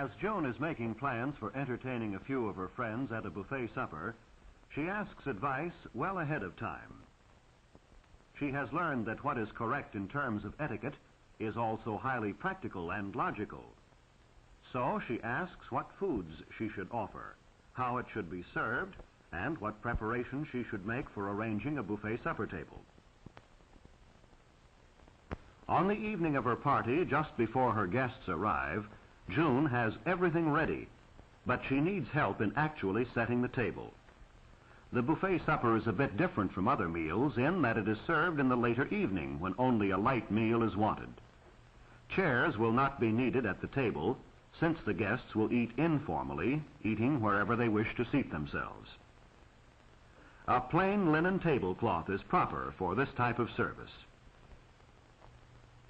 As June is making plans for entertaining a few of her friends at a buffet supper, she asks advice well ahead of time. She has learned that what is correct in terms of etiquette is also highly practical and logical. So she asks what foods she should offer, how it should be served, and what preparations she should make for arranging a buffet supper table. On the evening of her party, just before her guests arrive, June has everything ready, but she needs help in actually setting the table. The buffet supper is a bit different from other meals in that it is served in the later evening when only a light meal is wanted. Chairs will not be needed at the table since the guests will eat informally, eating wherever they wish to seat themselves. A plain linen tablecloth is proper for this type of service,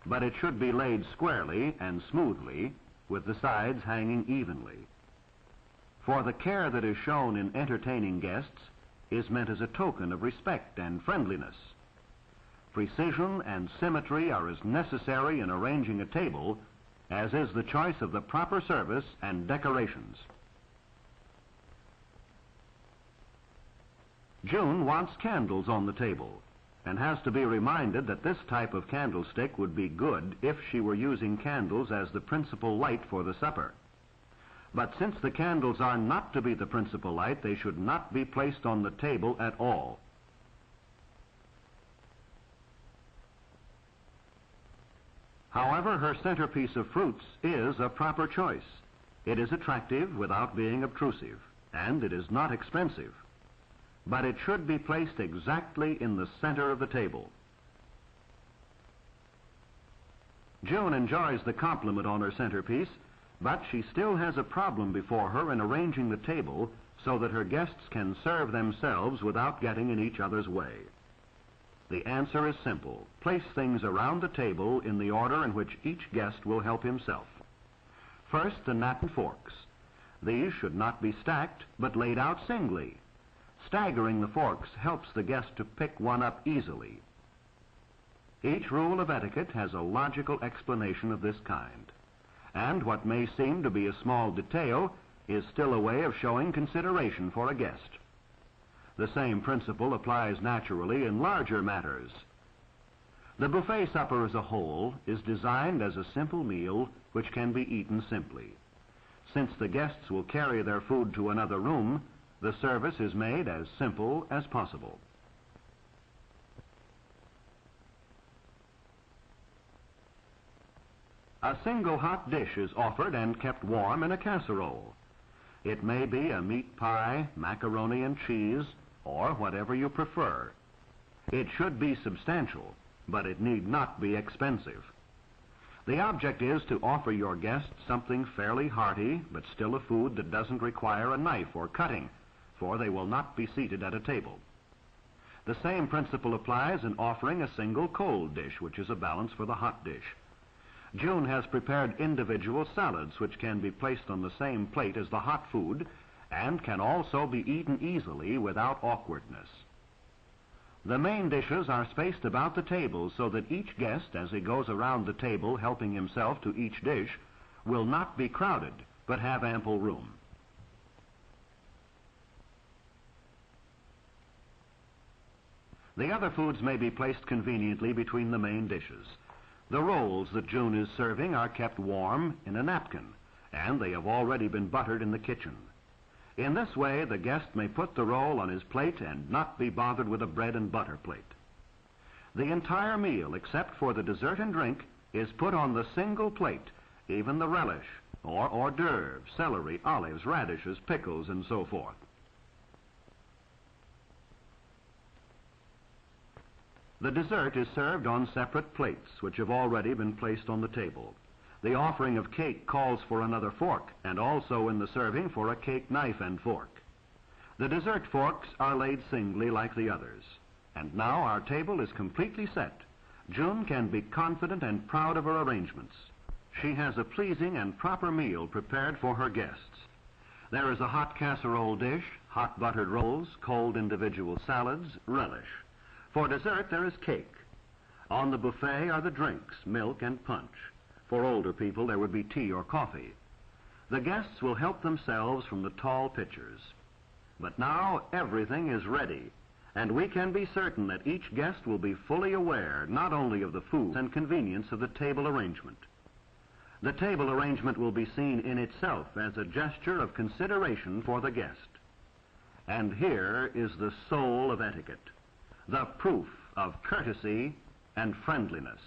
but it should be laid squarely and smoothly with the sides hanging evenly. For the care that is shown in entertaining guests is meant as a token of respect and friendliness. Precision and symmetry are as necessary in arranging a table as is the choice of the proper service and decorations. June wants candles on the table and has to be reminded that this type of candlestick would be good if she were using candles as the principal light for the supper. But since the candles are not to be the principal light, they should not be placed on the table at all. However, her centerpiece of fruits is a proper choice. It is attractive without being obtrusive, and it is not expensive. But it should be placed exactly in the center of the table. June enjoys the compliment on her centerpiece, but she still has a problem before her in arranging the table so that her guests can serve themselves without getting in each other's way. The answer is simple. Place things around the table in the order in which each guest will help himself. First, the knife and forks. These should not be stacked, but laid out singly. Staggering the forks helps the guest to pick one up easily. Each rule of etiquette has a logical explanation of this kind, and what may seem to be a small detail is still a way of showing consideration for a guest. The same principle applies naturally in larger matters. The buffet supper as a whole is designed as a simple meal which can be eaten simply. Since the guests will carry their food to another room, the service is made as simple as possible. A single hot dish is offered and kept warm in a casserole. It may be a meat pie, macaroni and cheese, or whatever you prefer. It should be substantial, but it need not be expensive. The object is to offer your guests something fairly hearty, but still a food that doesn't require a knife or cutting, for they will not be seated at a table. The same principle applies in offering a single cold dish, which is a balance for the hot dish. June has prepared individual salads which can be placed on the same plate as the hot food and can also be eaten easily without awkwardness. The main dishes are spaced about the table so that each guest, as he goes around the table helping himself to each dish, will not be crowded but have ample room. The other foods may be placed conveniently between the main dishes. The rolls that June is serving are kept warm in a napkin, and they have already been buttered in the kitchen. In this way, the guest may put the roll on his plate and not be bothered with a bread and butter plate. The entire meal, except for the dessert and drink, is put on the single plate, even the relish, or hors d'oeuvres, celery, olives, radishes, pickles, and so forth. The dessert is served on separate plates, which have already been placed on the table. The offering of cake calls for another fork, and also in the serving for a cake knife and fork. The dessert forks are laid singly like the others. And now our table is completely set. June can be confident and proud of her arrangements. She has a pleasing and proper meal prepared for her guests. There is a hot casserole dish, hot buttered rolls, cold individual salads, relish. For dessert, there is cake. On the buffet are the drinks, milk and punch. For older people, there would be tea or coffee. The guests will help themselves from the tall pitchers. But now everything is ready, and we can be certain that each guest will be fully aware not only of the food and convenience of the table arrangement. The table arrangement will be seen in itself as a gesture of consideration for the guest. And here is the soul of etiquette, the proof of courtesy and friendliness.